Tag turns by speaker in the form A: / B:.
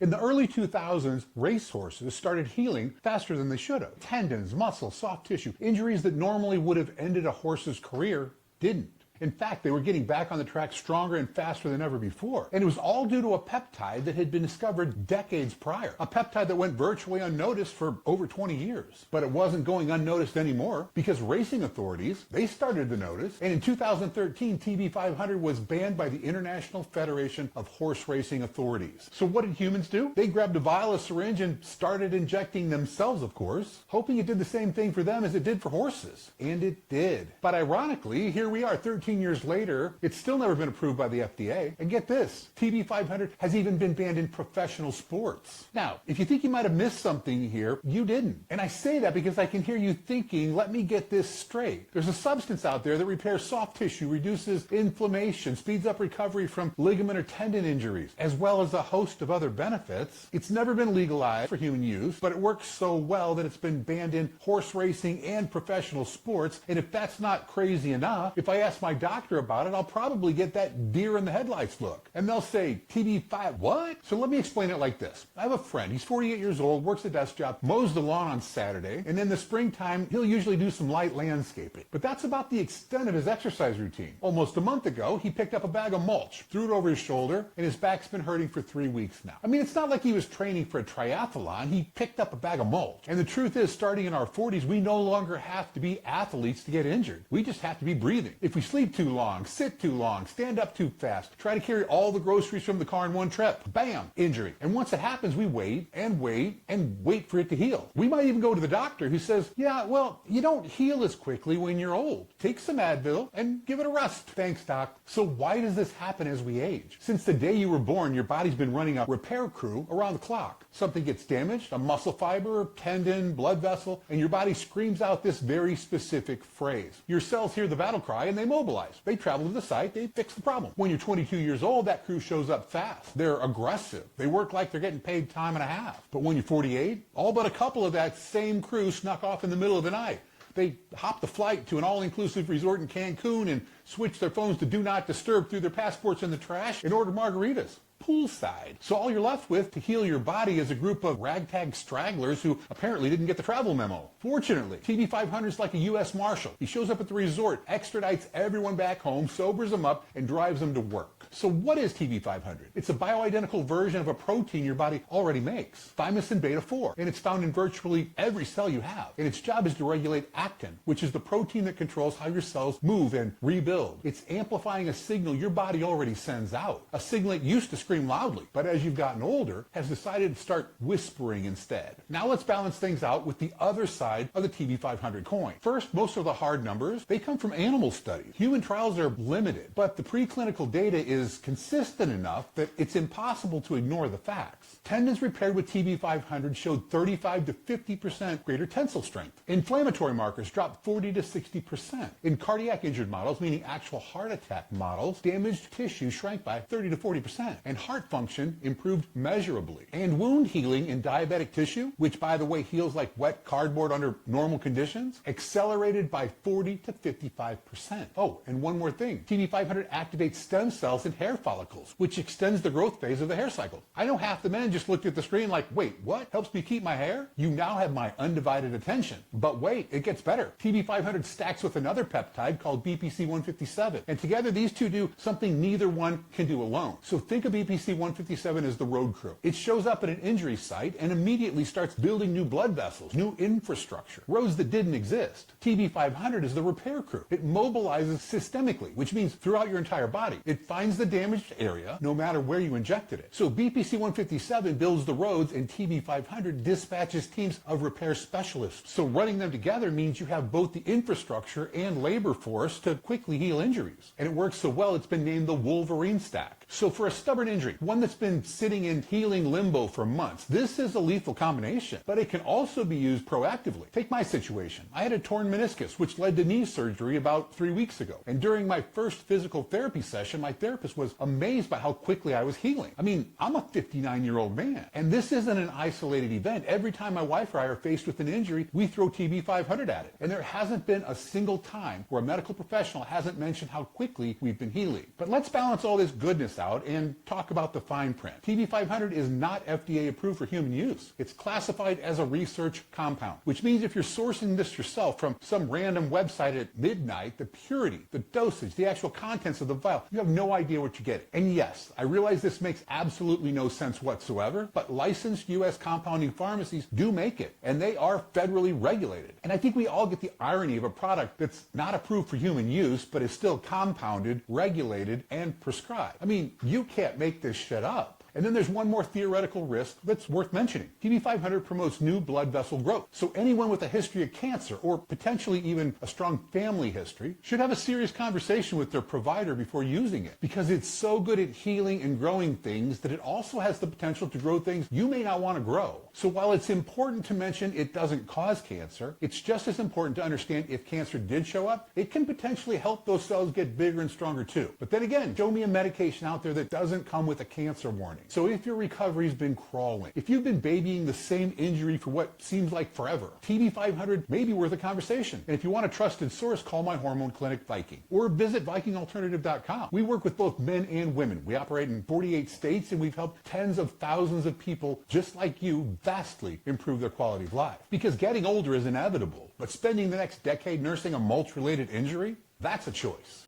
A: In the early 2000s, racehorses started healing faster than they should have. Tendons, muscles, soft tissue, injuries that normally would have ended a horse's career didn't. In fact, they were getting back on the track stronger and faster than ever before. And it was all due to a peptide that had been discovered decades prior. A peptide that went virtually unnoticed for over 20 years. But it wasn't going unnoticed anymore because racing authorities, they started to notice. And in 2013, TB500 was banned by the International Federation of Horse Racing Authorities. So what did humans do? They grabbed a vial, a syringe, and started injecting themselves, of course, hoping it did the same thing for them as it did for horses. And it did. But ironically, here we are 13 years later, it's still never been approved by the FDA. And get this, TB500 has even been banned in professional sports. Now, if you think you might have missed something here, you didn't. And I say that because I can hear you thinking, let me get this straight. There's a substance out there that repairs soft tissue, reduces inflammation, speeds up recovery from ligament or tendon injuries, as well as a host of other benefits. It's never been legalized for human use, but it works so well that it's been banned in horse racing and professional sports. And if that's not crazy enough, if I ask my doctor about it, I'll probably get that deer in the headlights look. And they'll say, TB5, what? So let me explain it like this. I have a friend, he's 48 years old, works a desk job, mows the lawn on Saturday, and in the springtime, he'll usually do some light landscaping. But that's about the extent of his exercise routine. Almost a month ago, he picked up a bag of mulch, threw it over his shoulder, and his back's been hurting for 3 weeks now. I mean, it's not like he was training for a triathlon. He picked up a bag of mulch. And the truth is, starting in our 40s, we no longer have to be athletes to get injured. We just have to be breathing. If we sleep too long, sit too long, stand up too fast, try to carry all the groceries from the car in one trip, bam, injury. And once it happens, we wait and wait and wait for it to heal. We might even go to the doctor who says, yeah, well, you don't heal as quickly when you're old. Take some Advil and give it a rest. Thanks, doc. So why does this happen as we age? Since the day you were born, your body's been running a repair crew around the clock. Something gets damaged, a muscle fiber, tendon, blood vessel, and your body screams out this very specific phrase. Your cells hear the battle cry and they mobilize. They travel to the site, they fix the problem. When you're 22 years old, that crew shows up fast. They're aggressive. They work like they're getting paid time and a half. But when you're 48, all but a couple of that same crew snuck off in the middle of the night. They hop the flight to an all-inclusive resort in Cancun and switch their phones to do not disturb, threw their passports in the trash, and ordered margaritas. Poolside. So all you're left with to heal your body is a group of ragtag stragglers who apparently didn't get the travel memo. Fortunately, TB500 is like a U.S. Marshal. He shows up at the resort, extradites everyone back home, sobers them up, and drives them to work. So what is TB500? It's a bioidentical version of a protein your body already makes, thymosin beta-4, and it's found in virtually every cell you have. And its job is to regulate actin, which is the protein that controls how your cells move and rebuild. It's amplifying a signal your body already sends out, a signal it used to scream loudly, but as you've gotten older, has decided to start whispering instead. Now let's balance things out with the other side of the TB500 coin. First, most of the hard numbers, they come from animal studies. Human trials are limited, but the preclinical data is consistent enough that it's impossible to ignore the facts. Tendons repaired with TB500 showed 35 to 50% greater tensile strength. Inflammatory markers dropped 40 to 60%. In cardiac injured models, meaning actual heart attack models, damaged tissue shrank by 30 to 40%. And heart function improved measurably. And wound healing in diabetic tissue, which by the way heals like wet cardboard under normal conditions, accelerated by 40 to 55%. Oh, and one more thing. TB500 activates stem cells in hair follicles, which extends the growth phase of the hair cycle. I know half the men just looked at the screen like, wait, what? Helps me keep my hair? You now have my undivided attention. But wait, it gets better. TB500 stacks with another peptide called BPC-157. And together these two do something neither one can do alone. So think of BPC-157 as the road crew. It shows up at an injury site and immediately starts building new blood vessels, new infrastructure, roads that didn't exist. TB500 is the repair crew. It mobilizes systemically, which means throughout your entire body. It finds the damaged area, no matter where you injected it. So BPC-157 builds the roads and TB500 dispatches teams of repair specialists. So running them together means you have both the infrastructure and labor force to quickly heal injuries. And it works so well it's been named the Wolverine stack. So for a stubborn injury, one that's been sitting in healing limbo for months, this is a lethal combination, but it can also be used proactively. Take my situation. I had a torn meniscus, which led to knee surgery about 3 weeks ago. And during my first physical therapy session, my therapist was amazed by how quickly I was healing. I mean, I'm a 59-year-old man, and this isn't an isolated event. Every time my wife or I are faced with an injury, we throw TB500 at it. And there hasn't been a single time where a medical professional hasn't mentioned how quickly we've been healing. But let's balance all this goodness this out and talk about the fine print. TB500 is not FDA approved for human use. It's classified as a research compound, which means if you're sourcing this yourself from some random website at midnight, the purity, the dosage, the actual contents of the vial, you have no idea what you're getting. And yes, I realize this makes absolutely no sense whatsoever, but licensed U.S. compounding pharmacies do make it, and they are federally regulated. And I think we all get the irony of a product that's not approved for human use, but is still compounded, regulated, and prescribed. I mean, you can't make this shit up. And then there's one more theoretical risk that's worth mentioning. TB500 promotes new blood vessel growth. So anyone with a history of cancer, or potentially even a strong family history, should have a serious conversation with their provider before using it, because it's so good at healing and growing things that it also has the potential to grow things you may not want to grow. So while it's important to mention it doesn't cause cancer, it's just as important to understand if cancer did show up, it can potentially help those cells get bigger and stronger too. But then again, show me a medication out there that doesn't come with a cancer warning. So if your recovery's been crawling, if you've been babying the same injury for what seems like forever, TB500 may be worth a conversation. And if you want a trusted source, call my hormone clinic, Viking, or visit VikingAlternative.com. We work with both men and women. We operate in 48 states, and we've helped tens of thousands of people just like you vastly improve their quality of life. Because getting older is inevitable, but spending the next decade nursing a mulch-related injury, that's a choice.